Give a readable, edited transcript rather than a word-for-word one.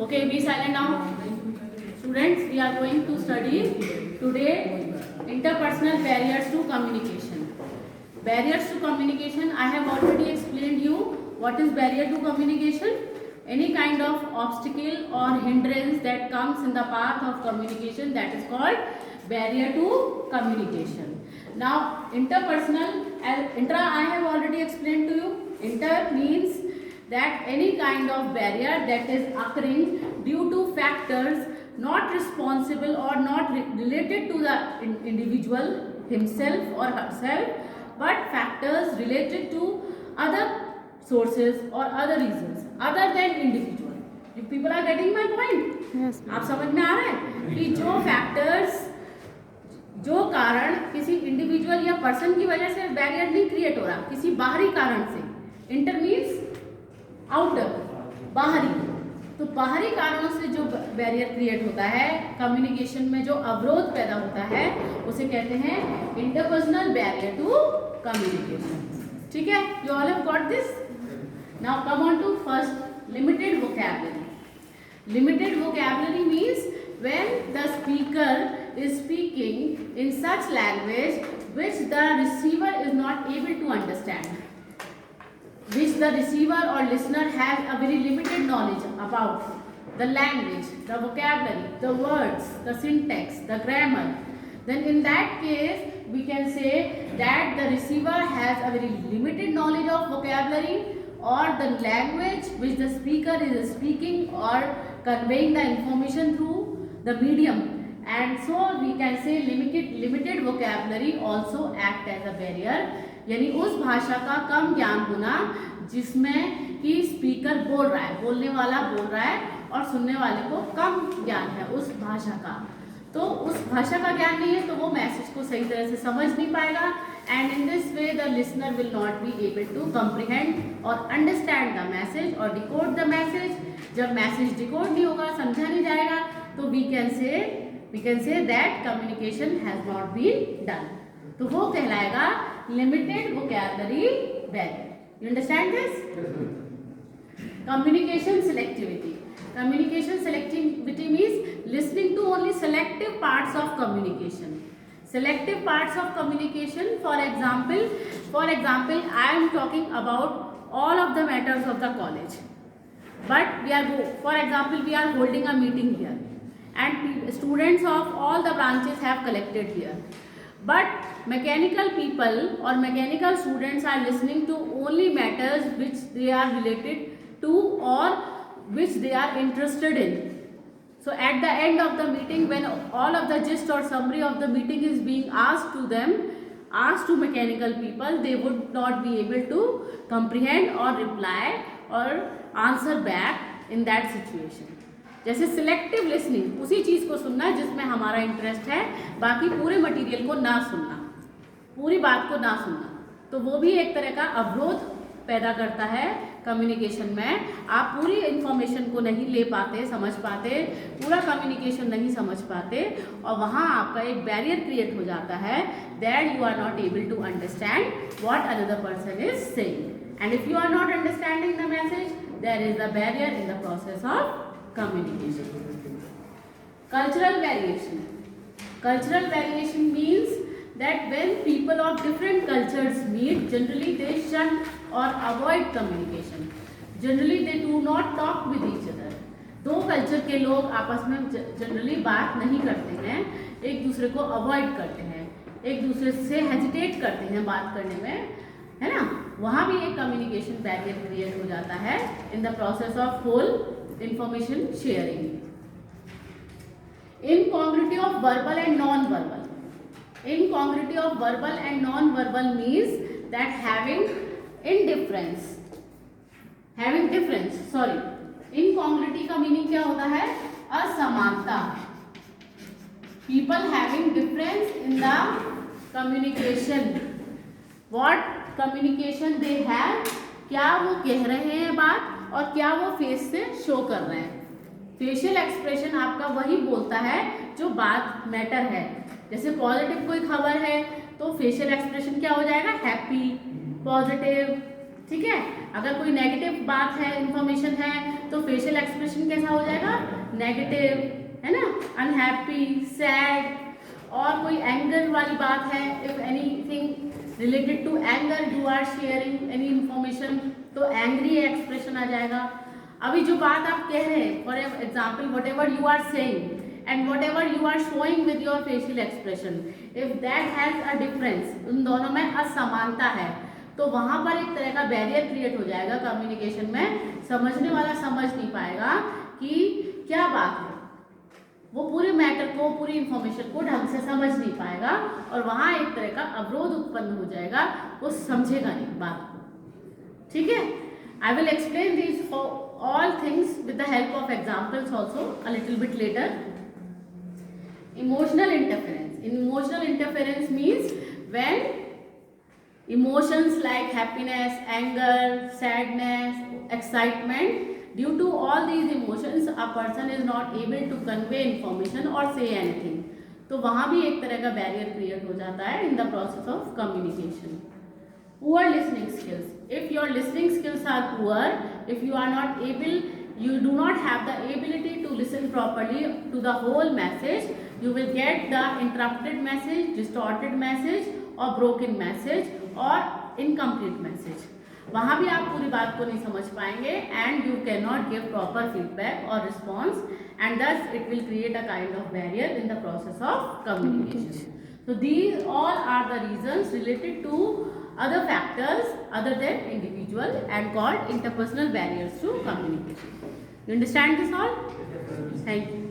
Okay, be silent now. Students, we are going to study today interpersonal barriers to communication. Barriers to communication, I have already explained you what is barrier to communication. Any kind of obstacle or hindrance that comes in the path of communication, that is called barrier to communication. Now, interpersonal, intra I have already explained to you. Inter means that any kind of barrier that is occurring due to factors not responsible or not related to the individual himself or herself, but factors related to other sources or other reasons other than individual. You people are getting my point? Yes. आप समझ में आ रहा है कि जो factors, जो कारण किसी इंडिविजुअल या पर्सन की वजह से बैरियर नहीं क्रिएट हो रहा, किसी बाहरी कारण से। इंटर मीन्स आउटर, बाहरी। तो बाहरी कारणों से जो बैरियर क्रिएट होता है, कम्युनिकेशन में जो अवरोध पैदा होता है, उसे कहते हैं इंटरपर्सनल बैरियर टू कम्युनिकेशन। ठीक है, you all have got this. Now come on to first, limited vocabulary. Limited vocabulary means when the speaker is speaking in such language which the receiver is not able to understand, which the receiver or listener has a very limited knowledge about the language, the vocabulary, the words, the syntax, the grammar, then in that case we can say that the receiver has a very limited knowledge of vocabulary or the language which the speaker is speaking or conveying the information through the medium, and so we can say limited vocabulary also act as a barrier, यानी उस भाषा का कम ज्ञान होना जिसमें कि speaker बोल रहा है, बोलने वाला बोल रहा है और सुनने वाले को कम ज्ञान है उस भाषा का। तो उस भाषा का ज्ञान नहीं है तो वो मैसेज को सही तरह से समझ नहीं पाएगा, and in this way the listener will not be able to comprehend और अंडरस्टैंड द मैसेज और डिकोड द मैसेज। जब मैसेज डिकोड नहीं होगा, समझा नहीं जाएगा, तो we can say that communication has not been done. तो वो कहलाएगा limited vocabulary barrier. You understand this? Communication selectivity. Communication selectivity means listening to only selective parts of communication. Selective parts of communication, for example, I am talking about all of the matters of the college. But for example, we are holding a meeting here, and students of all the branches have collected here. But mechanical people or mechanical students are listening to only matters which they are related to or which they are interested in. So at the end of the meeting, when all of the gist or summary of the meeting is being asked to them, asked to mechanical people, they would not be able to comprehend or reply or answer back in that situation. जैसे selective listening, उसी चीज़ को सुनना है जिसमें हमारा interest है, बाकी पूरे मटेरियल को ना सुनना, पूरी बात को ना सुनना, तो वो भी एक तरह का अवरोध पैदा करता है कम्युनिकेशन में। आप पूरी इंफॉर्मेशन को नहीं ले पाते, समझ पाते, पूरा कम्युनिकेशन नहीं समझ पाते, और वहाँ आपका एक बैरियर क्रिएट हो जाता है, that you are not able to understand what another person is saying, and if you are not understanding the message, there is a barrier in the process of communication. Cultural variation. Cultural variation means that when people of different cultures meet, generally they shun or avoid communication. Generally they do not talk with each other. दो culture के लोग आपस में generally बात नहीं करते हैं, एक दूसरे को अवॉइड करते हैं, एक दूसरे से हेजिटेट करते हैं बात करने में, है ना। वहाँ भी एक कम्युनिकेशन बैरियर क्रिएट हो जाता है in the process of whole information sharing. Incongruity of verbal and non verbal. Incongruity of verbal and non verbal means that having difference. Incongruity का मीनिंग क्या होता है? असमानता। People having difference in the communication. What communication they have, क्या वो कह रहे हैं बात और क्या वो फेस से शो कर रहे हैं। फेशियल एक्सप्रेशन आपका वही बोलता है जो बात मैटर है। जैसे पॉजिटिव कोई खबर है तो फेशियल एक्सप्रेशन क्या हो जाएगा? हैप्पी, पॉजिटिव, ठीक है। अगर कोई नेगेटिव बात है, इंफॉर्मेशन है, तो फेशियल एक्सप्रेशन कैसा हो जाएगा, नेगेटिव, है ना, अनहैप्पी, सैड, और कोई एंगर वाली बात है, if anything related to anger you are sharing any information, तो एंग्री एक्सप्रेशन आ जाएगा। अभी जो बात आप कह रहे हैं, for example whatever you are saying and whatever you are showing with your facial expression, if that has a difference, उन दोनों में असमानता है, तो वहां पर एक तरह का बैरियर क्रिएट हो जाएगा कम्युनिकेशन में। समझने वाला समझ नहीं पाएगा कि क्या बात है, वो पूरे मैटर को, पूरी इंफॉर्मेशन को ढंग से समझ नहीं पाएगा, और वहां एक तरह का अवरोध उत्पन्न हो जाएगा, वो समझेगा नहीं बात को। ठीक है, I will explain this all things with the help of examples also a little bit later. Emotional interference. Emotional interference means when emotions like happiness, anger, sadness, excitement, due to all these emotions a person is not able to convey information or say anything, तो वहाँ भी एक तरह का barrier create हो जाता है in the process of communication. Poor listening skills. If your listening skills are poor, if you are not able, you do not have the ability to listen properly to the whole message, you will get the interrupted message, distorted message, or broken message, or incomplete message. वहाँ भी आप पूरी बात को नहीं समझ पाएंगे, and you cannot give proper feedback or response, and thus it will create a kind of barrier in the process of communication. So these all are the reasons related to other factors other than individual and called interpersonal barriers to communication. You understand this all? Thank you.